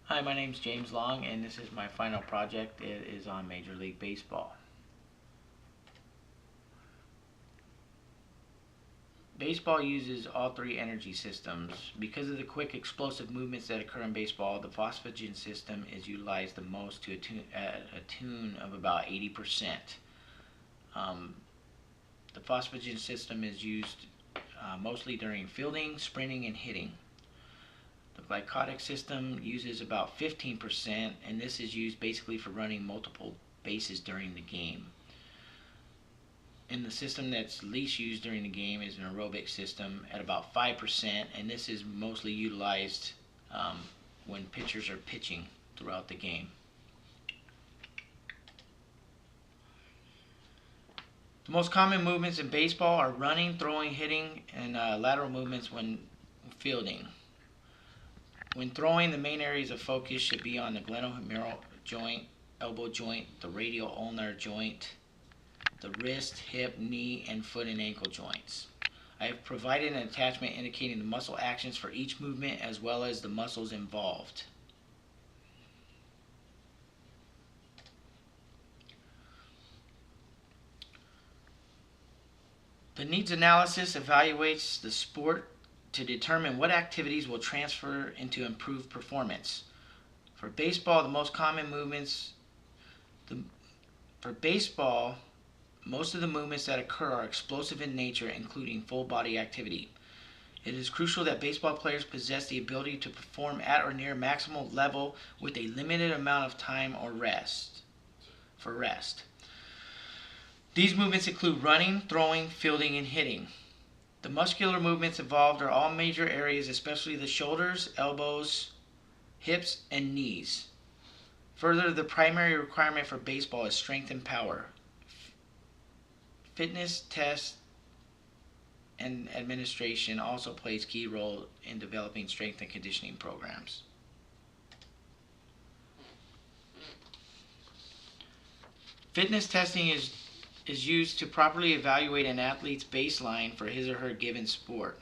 Hi, my name's James Long, and this is my final project. It is on Major League Baseball. Baseball uses all three energy systems. Because of the quick explosive movements that occur in baseball, the phosphagen system is utilized the most to a tune of about 80%. Um, the phosphagen system is used mostly during fielding, sprinting, and hitting. The glycotic system uses about 15%, and this is used basically for running multiple bases during the game. And the system that's least used during the game is an aerobic system at about 5%, and this is mostly utilized when pitchers are pitching throughout the game. The most common movements in baseball are running, throwing, hitting, and lateral movements when fielding. When throwing, the main areas of focus should be on the glenohumeral joint, elbow joint, the radial ulnar joint, the wrist, hip, knee, and foot and ankle joints. I have provided an attachment indicating the muscle actions for each movement as well as the muscles involved. The needs analysis evaluates the sport to determine what activities will transfer into improved performance. For baseball, the most common movements, for baseball, most of the movements that occur are explosive in nature, including full body activity. It is crucial that baseball players possess the ability to perform at or near maximal level with a limited amount of time or rest. These movements include running, throwing, fielding, and hitting. The muscular movements involved are all major areas, especially the shoulders, elbows, hips, and knees. Further, the primary requirement for baseball is strength and power. Fitness tests and administration also plays key role in developing strength and conditioning programs. Fitness testing is used to properly evaluate an athlete's baseline for his or her given sport.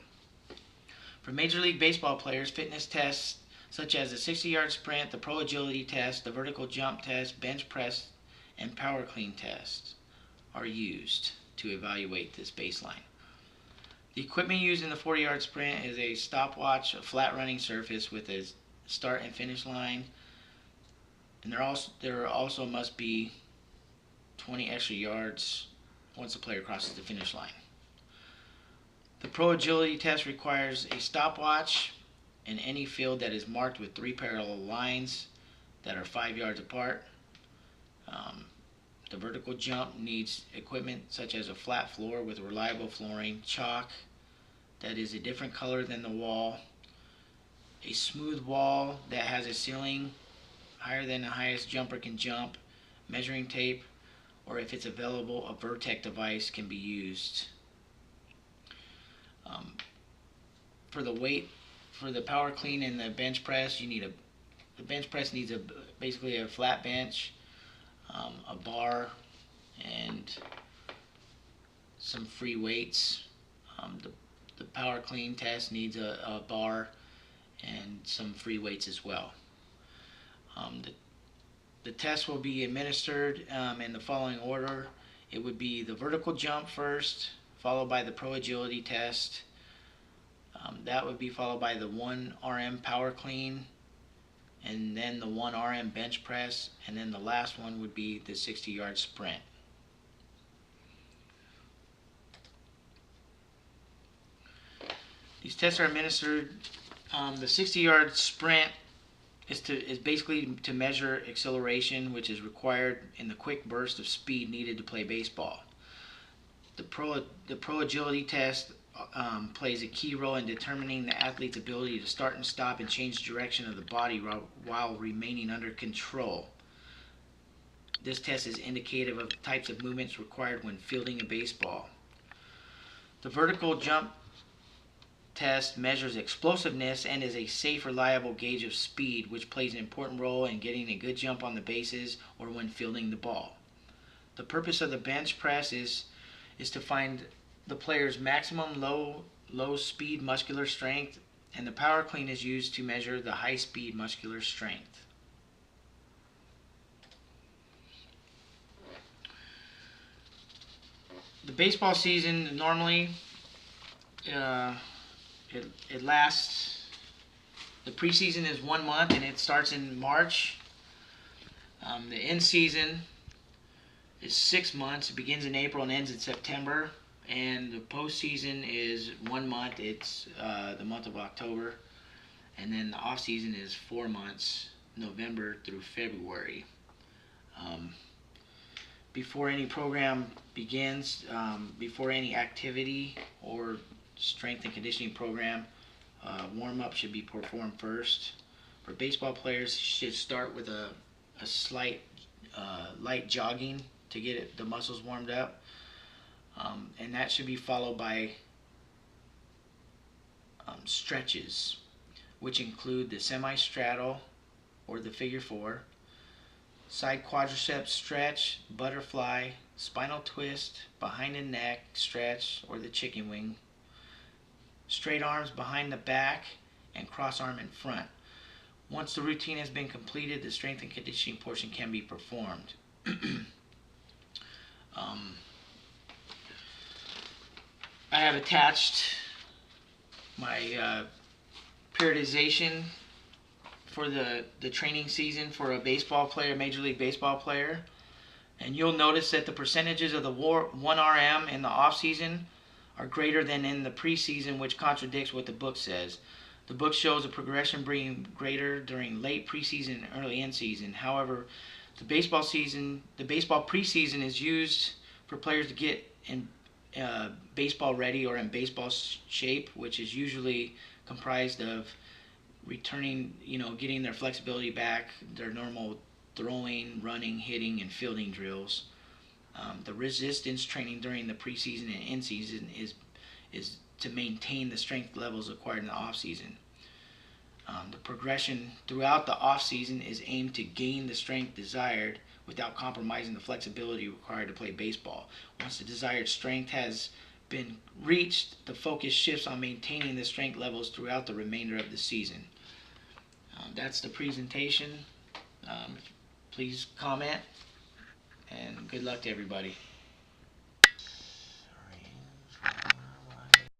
For Major League Baseball players, fitness tests such as the 60-yard sprint, the pro agility test, the vertical jump test, bench press, and power clean tests are used to evaluate this baseline. The equipment used in the 40-yard sprint is a stopwatch, a flat running surface with a start and finish line, and there also must be 20 extra yards once the player crosses the finish line. The pro agility test requires a stopwatch in any field that is marked with 3 parallel lines that are 5 yards apart. The vertical jump needs equipment such as a flat floor with reliable flooring, chalk that is a different color than the wall, a smooth wall that has a ceiling higher than the highest jumper can jump, measuring tape, or if it's available, a Vertec device can be used. For the power clean and the bench press, the bench press needs basically a flat bench, a bar, and some free weights. The power clean test needs a bar and some free weights as well. The test will be administered in the following order. It would be the vertical jump first, followed by the pro agility test. That would be followed by the 1 RM power clean, and then the 1 RM bench press, and then the last one would be the 60-yard sprint. These tests are administered. The 60-yard sprint is basically to measure acceleration, which is required in the quick burst of speed needed to play baseball. The pro agility test plays a key role in determining the athlete's ability to start and stop and change direction of the body while remaining under control. This test is indicative of the types of movements required when fielding a baseball. The vertical jump test measures explosiveness and is a safe, reliable gauge of speed, which plays an important role in getting a good jump on the bases or when fielding the ball. The purpose of the bench press is to find the player's maximum low speed muscular strength And the power clean is used to measure the high-speed muscular strength. The baseball season normally it lasts. The preseason is 1 month and it starts in March. The end season is 6 months. It begins in April and ends in September. And the postseason is 1 month. It's the month of October. And then the off season is 4 months, November through February. Before any program begins, before any activity or strength and conditioning program, warm-up should be performed first. For baseball players, should start with a slight light jogging to get the muscles warmed up, and that should be followed by stretches, which include the semi-straddle or the figure four, side quadriceps stretch, butterfly, spinal twist, behind the neck stretch or the chicken wing, straight arms behind the back, and cross arm in front. Once the routine has been completed, the strength and conditioning portion can be performed. I have attached my periodization for the training season for a baseball player, Major League Baseball player. And you'll notice that the percentages of the 1 RM in the off season are greater than in the preseason, which contradicts what the book says. The book shows a progression being greater during late preseason and early end season. However, the baseball preseason is used for players to get in baseball ready or in baseball shape, which is usually comprised of returning, getting their flexibility back, their normal throwing, running, hitting, and fielding drills. The resistance training during the preseason and in season is to maintain the strength levels acquired in the off season. The progression throughout the off season is aimed to gain the strength desired without compromising the flexibility required to play baseball. Once the desired strength has been reached, the focus shifts on maintaining the strength levels throughout the remainder of the season. That's the presentation. Please comment, and good luck to everybody.